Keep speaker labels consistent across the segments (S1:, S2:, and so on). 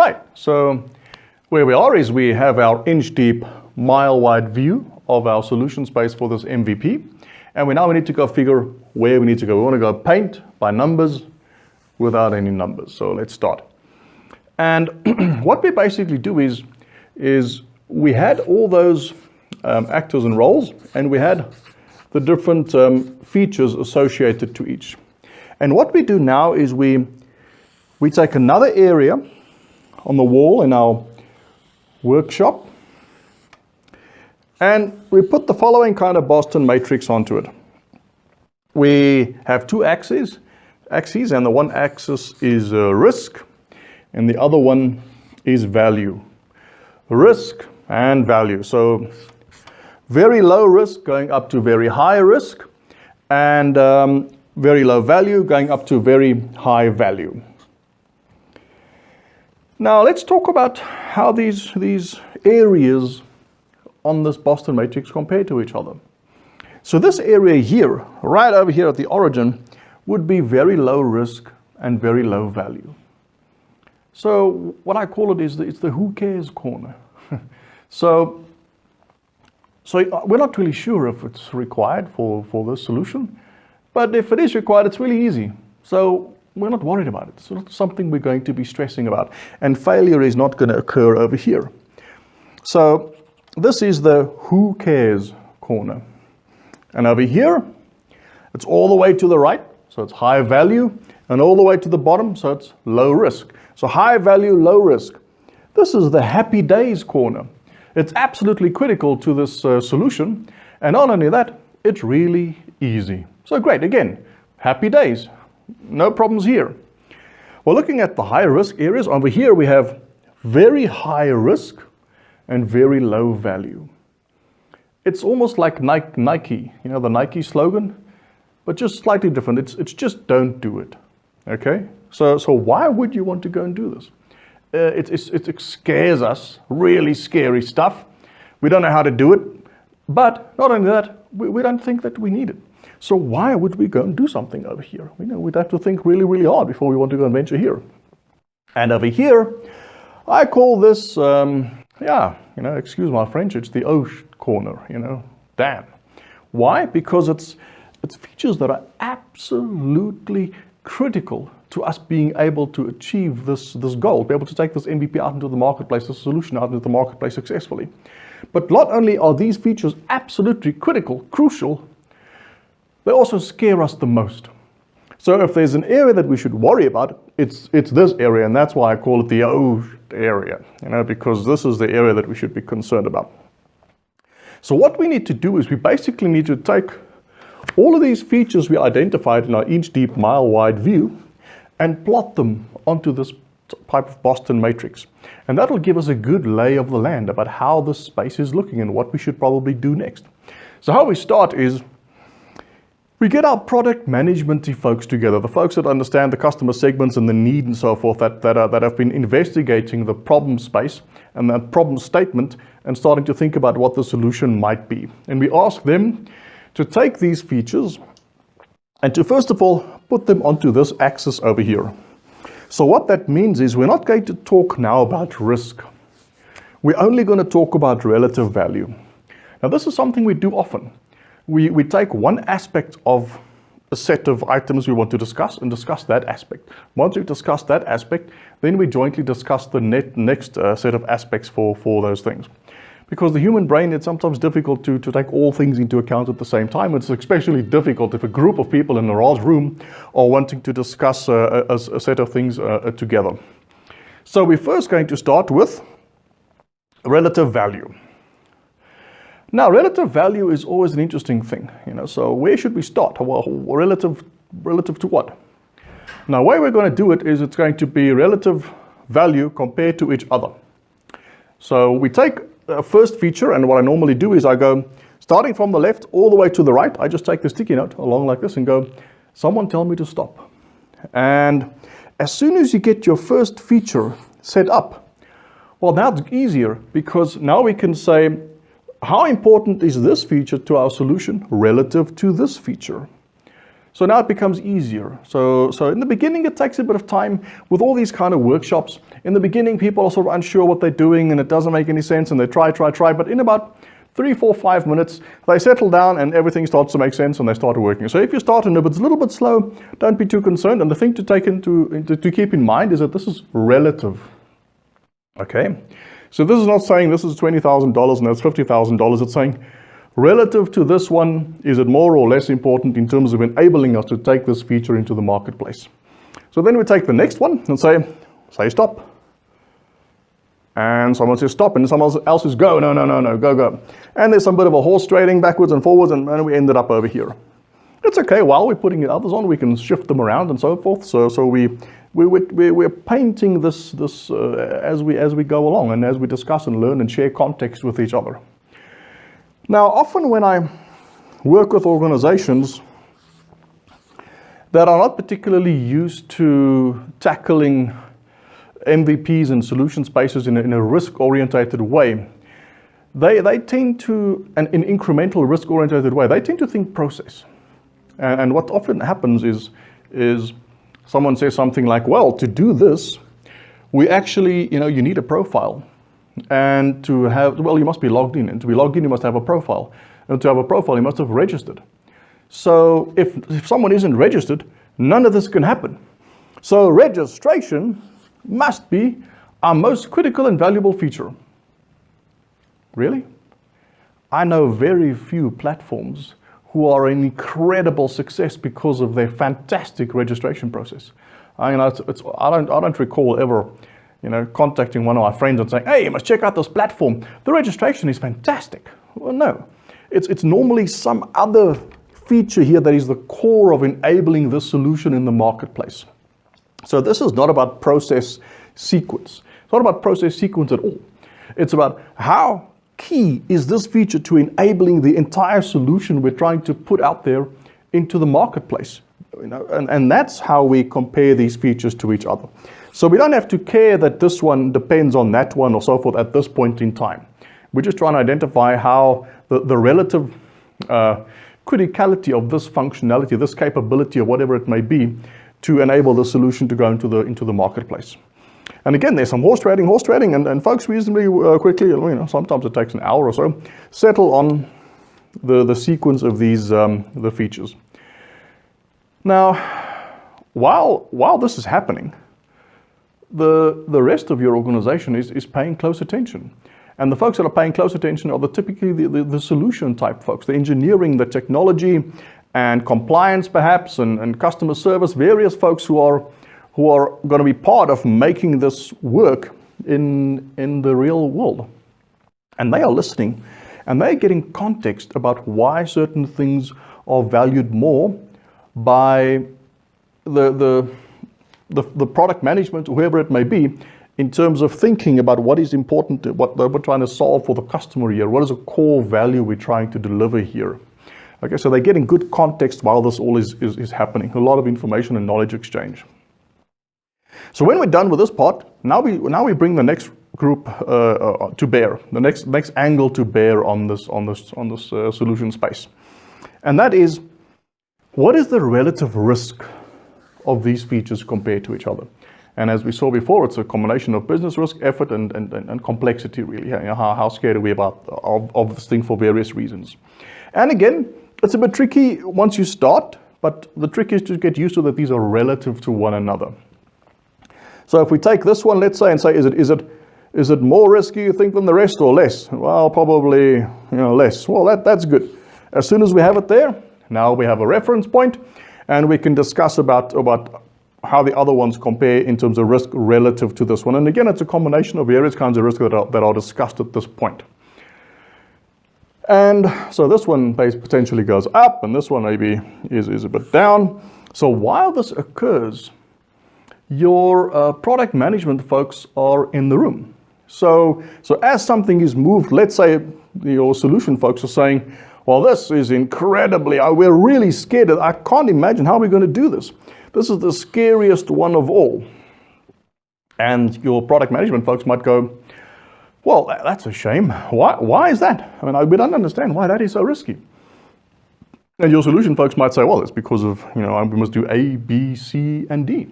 S1: Right, so where we are is we have our inch-deep, mile-wide view of our solution space for this MVP. And we now need to go figure where we need to go. We want to go paint by numbers without any numbers. So let's start. And what we basically do is we had all those actors and roles, and we had the different features associated to each. And what we do now is we take another area on the wall in our workshop, and we put the following kind of Boston matrix onto it. We have two axes, and the one axis is risk, and the other one is value. Risk and value. So very low risk going up to very high risk, and very low value going up to very high value. Now let's talk about how these areas on this Boston matrix compare to each other. So this area here, right over here at the origin, would be very low risk and very low value. So what I call it is it's the who cares corner. So we're not really sure if it's required for this solution, but if it is required, it's really easy. So we're not worried about it. It's not something we're going to be stressing about. And failure is not going to occur over here. So this is the who cares corner. And over here, it's all the way to the right, so it's high value, and all the way to the bottom, so it's low risk. So high value, low risk. This is the happy days corner. It's absolutely critical to this solution, and not only that, it's really easy. So great, again, happy days, no problems here. Well, looking at the high risk areas, over here we have very high risk and very low value. It's almost like Nike, you know, the Nike slogan, but just slightly different. It's just don't do it, okay? So why would you want to go and do this? It scares us, really scary stuff. We don't know how to do it, but not only that, we don't think that we need it. So why would we go and do something over here? You know, we'd have to think really, really hard before we want to go and venture here. And over here, I call this, excuse my French, it's the corner, damn. Why? Because it's features that are absolutely critical to us being able to achieve this goal, be able to take this MVP out into the marketplace, the solution out into the marketplace successfully. But not only are these features absolutely critical, crucial, they also scare us the most. So if there's an area that we should worry about, it's this area, and that's why I call it the area, because this is the area that we should be concerned about. So what we need to do is we basically need to take all of these features we identified in our inch-deep, mile-wide view and plot them onto this type of Boston matrix. And that'll give us a good lay of the land about how this space is looking and what we should probably do next. So how we start is we get our product management folks together, the folks that understand the customer segments and the need and so forth, that have been investigating the problem space and that problem statement and starting to think about what the solution might be. And we ask them to take these features and to first of all put them onto this axis over here. So what that means is we're not going to talk now about risk. We're only going to talk about relative value. Now this is something we do often. We take one aspect of a set of items we want to discuss and discuss that aspect. Once we discuss that aspect, then we jointly discuss the next set of aspects for those things. Because the human brain, it's sometimes difficult to take all things into account at the same time. It's especially difficult if a group of people in a large room are wanting to discuss a set of things together. So we're first going to start with relative value. Now, relative value is always an interesting thing, so where should we start? Well, relative to what? Now, the way we're going to do it is it's going to be relative value compared to each other. So we take a first feature, and what I normally do is I go, starting from the left all the way to the right, I just take the sticky note along like this and go, someone tell me to stop. And as soon as you get your first feature set up, well, that's easier because now we can say, how important is this feature to our solution relative to this feature? So now it becomes easier. So in the beginning, it takes a bit of time with all these kind of workshops. In the beginning, people are sort of unsure what they're doing and it doesn't make any sense and they try. But in about 3, 4, 5 minutes, they settle down and everything starts to make sense and they start working. So if you start and it's a little bit slow, don't be too concerned. And the thing to take to keep in mind is that this is relative. Okay? So this is not saying this is $20,000 and that's $50,000. It's saying relative to this one, is it more or less important in terms of enabling us to take this feature into the marketplace? So then we take the next one and say stop. And someone says stop and someone else says go. No, go. And there's some bit of a horse trading backwards and forwards and we ended up over here. It's okay, while we're putting the others on, we can shift them around and so forth. So we're painting this as we go along and as we discuss and learn and share context with each other. Now, often when I work with organizations that are not particularly used to tackling MVPs and solution spaces in a risk-orientated way, they tend to, and in incremental risk-orientated way, they tend to think process. And what often happens is someone says something like, well, to do this, we actually, you need a profile. And to have, well, you must be logged in. And to be logged in, you must have a profile. And to have a profile, you must have registered. So if someone isn't registered, none of this can happen. So registration must be our most critical and valuable feature. Really? I know very few platforms who are an incredible success because of their fantastic registration process. I don't recall ever, contacting one of my friends and saying, hey, you must check out this platform. The registration is fantastic. Well, no. It's normally some other feature here that is the core of enabling this solution in the marketplace. So this is not about process sequence. It's not about process sequence at all. It's about how key is this feature to enabling the entire solution we're trying to put out there into the marketplace. And that's how we compare these features to each other. So we don't have to care that this one depends on that one or so forth at this point in time. We're just trying to identify how the relative criticality of this functionality, this capability or whatever it may be, to enable the solution to go into the marketplace. And again, there's some horse trading, and folks reasonably quickly, sometimes it takes an hour or so, settle on the sequence of these the features. Now, while this is happening, the rest of your organization is paying close attention. And the folks that are paying close attention are typically the solution type folks, the engineering, the technology, and compliance perhaps, and customer service, various folks who are going to be part of making this work in the real world. And they are listening, and they're getting context about why certain things are valued more by the product management, whoever it may be, in terms of thinking about what is important, what we're trying to solve for the customer here, what is a core value we're trying to deliver here. Okay, so they're getting good context while this all is happening, a lot of information and knowledge exchange. So when we're done with this part, now we bring the next group to bear, the next angle to bear on this solution space, and that is, what is the relative risk of these features compared to each other? And as we saw before, it's a combination of business risk, effort, and complexity, really. How scared are we of this thing for various reasons? And again, it's a bit tricky once you start, but the trick is to get used to that these are relative to one another. So if we take this one, let's say, and say, is it more risky, you think, than the rest, or less? Well, probably less. Well, that's good. As soon as we have it there, now we have a reference point, and we can discuss about how the other ones compare in terms of risk relative to this one. And again, it's a combination of various kinds of risk that are discussed at this point. And so this one potentially goes up, and this one maybe is a bit down. So while this occurs, your product management folks are in the room. So as something is moved, let's say your solution folks are saying, well, this is incredibly, we're really scared. I can't imagine how we're going to do this. This is the scariest one of all. And your product management folks might go, well, that's a shame. Why is that? I mean, we don't understand why that is so risky. And your solution folks might say, well, it's because of, we must do A, B, C, and D.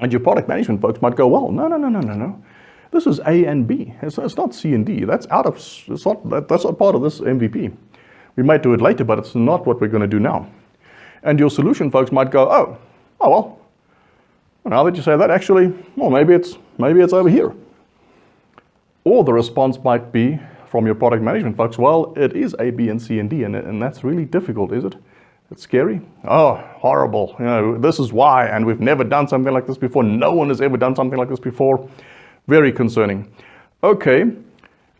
S1: And your product management folks might go, well, no. This is A and B. It's not C and D. That's that's not part of this MVP. We might do it later, but it's not what we're going to do now. And your solution folks might go, oh well. Now that you say that, actually, well, maybe it's over here. Or the response might be from your product management folks, well, it is A, B, and C, and D, and that's really difficult, is it? It's scary? Oh, horrible. This is why, and we've never done something like this before. No one has ever done something like this before. Very concerning. Okay,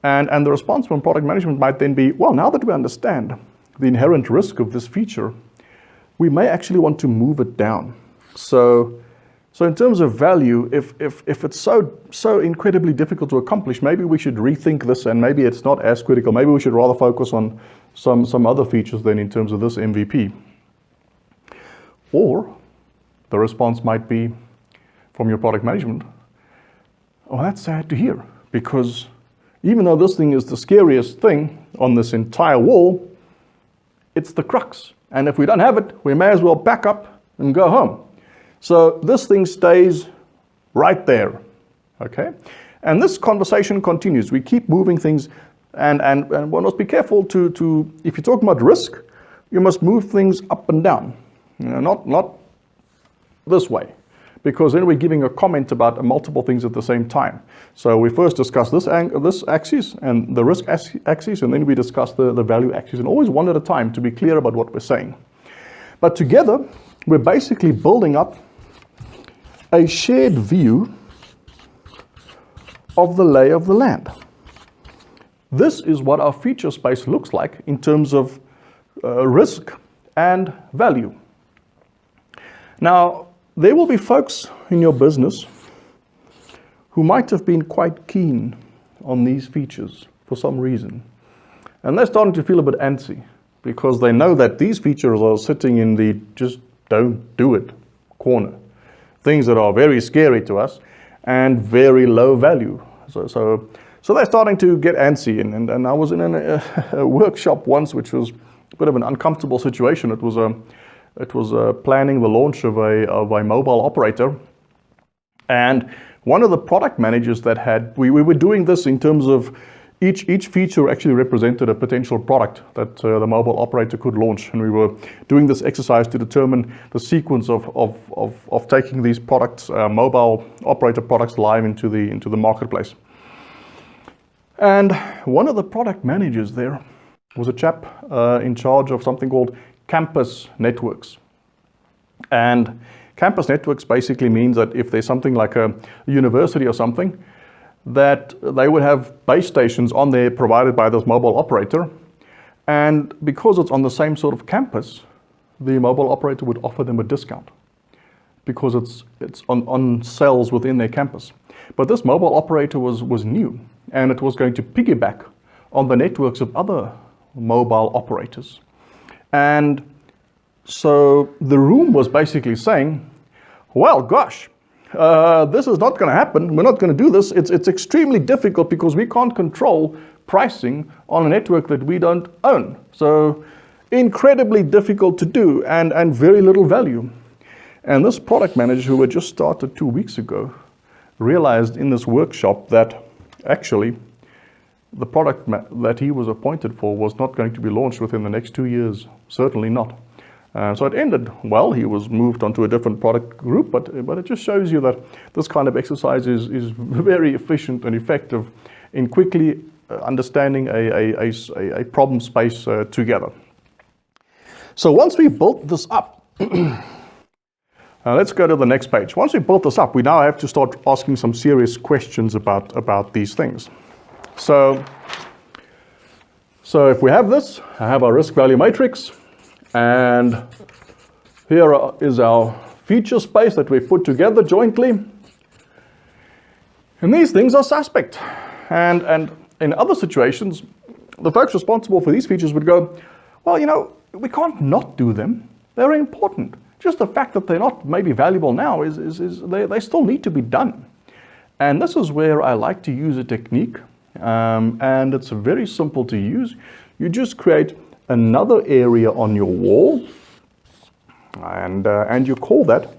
S1: and the response from product management might then be, well, now that we understand the inherent risk of this feature, we may actually want to move it down. So in terms of value, if it's so incredibly difficult to accomplish, maybe we should rethink this, and maybe it's not as critical. Maybe we should rather focus on some other features then in terms of this MVP. Or the response might be from your product management, oh, that's sad to hear, because even though this thing is the scariest thing on this entire wall, it's the crux. And if we don't have it, we may as well back up and go home. So this thing stays right there, okay? And this conversation continues. We keep moving things, and one must be careful to if you're talking about risk, you must move things up and down, not this way, because then we're giving a comment about multiple things at the same time. So we first discuss this axis and the risk axis, and then we discuss the value axis, and always one at a time to be clear about what we're saying. But together, we're basically building up a shared view of the lay of the land. This is what our feature space looks like in terms of risk and value. Now, there will be folks in your business who might have been quite keen on these features for some reason. And they're starting to feel a bit antsy because they know that these features are sitting in the just don't do it corner. Things that are very scary to us and very low value. So they're starting to get antsy. And I was in a workshop once, which was a bit of an uncomfortable situation. It was planning the launch of a mobile operator. And one of the product managers that we were doing this in terms of each feature actually represented a potential product that the mobile operator could launch, and we were doing this exercise to determine the sequence of taking these products, mobile operator products, live into the marketplace. And one of the product managers there was a chap in charge of something called campus networks. And campus networks basically means that if there's something like a university or something, that they would have base stations on there provided by this mobile operator. And because it's on the same sort of campus, the mobile operator would offer them a discount because it's on cells within their campus. But this mobile operator was new, and it was going to piggyback on the networks of other mobile operators. And so the room was basically saying, well, gosh, this is not going to happen. We're not going to do this. It's extremely difficult because we can't control pricing on a network that we don't own. So incredibly difficult to do and very little value. And this product manager, who had just started 2 weeks ago, realized in this workshop that actually the product that he was appointed for was not going to be launched within the next 2 years. Certainly not. So it ended well. He was moved onto a different product group, but it just shows you that this kind of exercise is very efficient and effective in quickly understanding a problem space together. So once we built this up, let's go to the next page. Once we built this up, we now have to start asking some serious questions about these things. So if we have this, I have our risk value matrix. And here is our feature space that we put together jointly. And these things are suspect. And in other situations, the folks responsible for these features would go, well, we can't not do them. They're important. Just the fact that they're not maybe valuable now is they still need to be done. And this is where I like to use a technique. And it's very simple to use. You just create another area on your wall, and you call that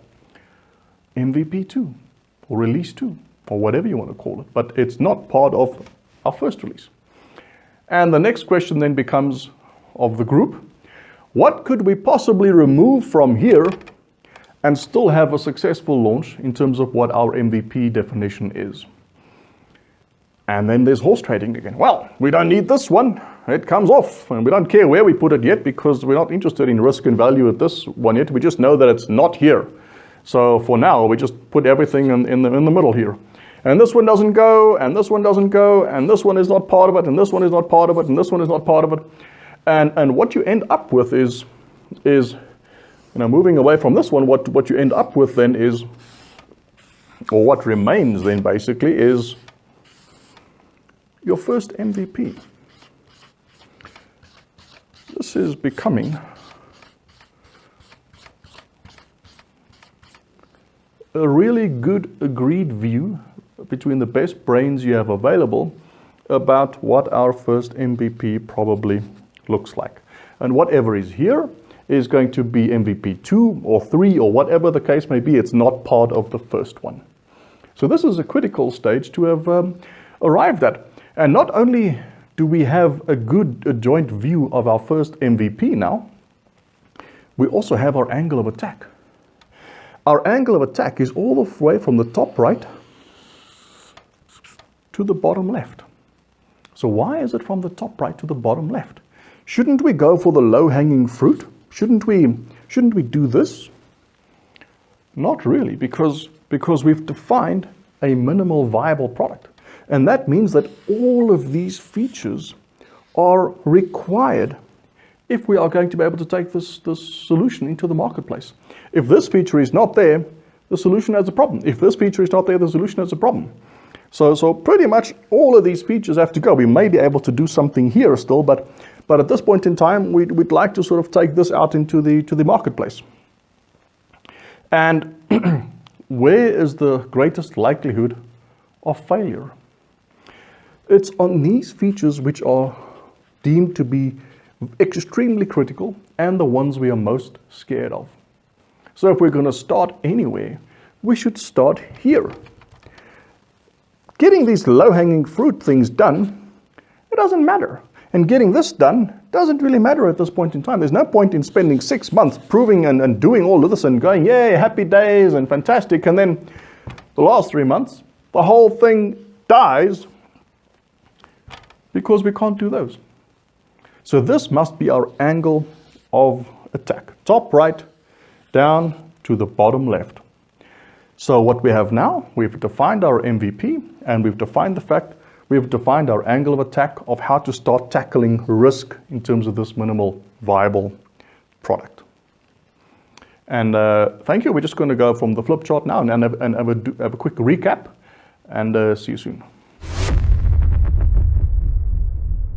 S1: MVP2 or release 2 or whatever you want to call it, but it's not part of our first release. And the next question then becomes of the group, what could we possibly remove from here and still have a successful launch in terms of what our MVP definition is? And then there's horse trading again. Well, we don't need this one. It comes off, and we don't care where we put it yet because we're not interested in risk and value at this one yet. We just know that it's not here. So for now, we just put everything in the middle here. And this one doesn't go, and this one doesn't go, and this one is not part of it, and this one is not part of it, and this one is not part of it. And what you end up with is moving away from this one, what you end up with then is, or what remains then basically is your first MVP. This is becoming a really good agreed view between the best brains you have available about what our first MVP probably looks like. And whatever is here is going to be MVP 2 or 3 or whatever the case may be. It's not part of the first one. So this is a critical stage to have arrived at. And not only do we have a good joint view of our first MVP now, we also have our angle of attack. Our angle of attack is all the way from the top right to the bottom left. So why is it from the top right to the bottom left? Shouldn't we go for the low-hanging fruit? Shouldn't we do this? Not really, because we've defined a minimal viable product. And that means that all of these features are required if we are going to be able to take this solution into the marketplace. If this feature is not there, the solution has a problem. If this feature is not there, the solution has a problem. So pretty much all of these features have to go. We may be able to do something here still, but at this point in time, we'd like to sort of take this out into the marketplace. And where is the greatest likelihood of failure? It's on these features which are deemed to be extremely critical and the ones we are most scared of. So if we're going to start anywhere, we should start here. Getting these low-hanging fruit things done, it doesn't matter. And getting this done doesn't really matter at this point in time. There's no point in spending 6 months proving and doing all of this and going, yay, happy days and fantastic. And then the last 3 months, the whole thing dies because we can't do those. So this must be our angle of attack. Top right, down to the bottom left. So what we have now, we've defined our MVP, and we've defined our angle of attack of how to start tackling risk in terms of this minimal viable product. And thank you. We're just going to go from the flip chart now and have a quick recap, and see you soon.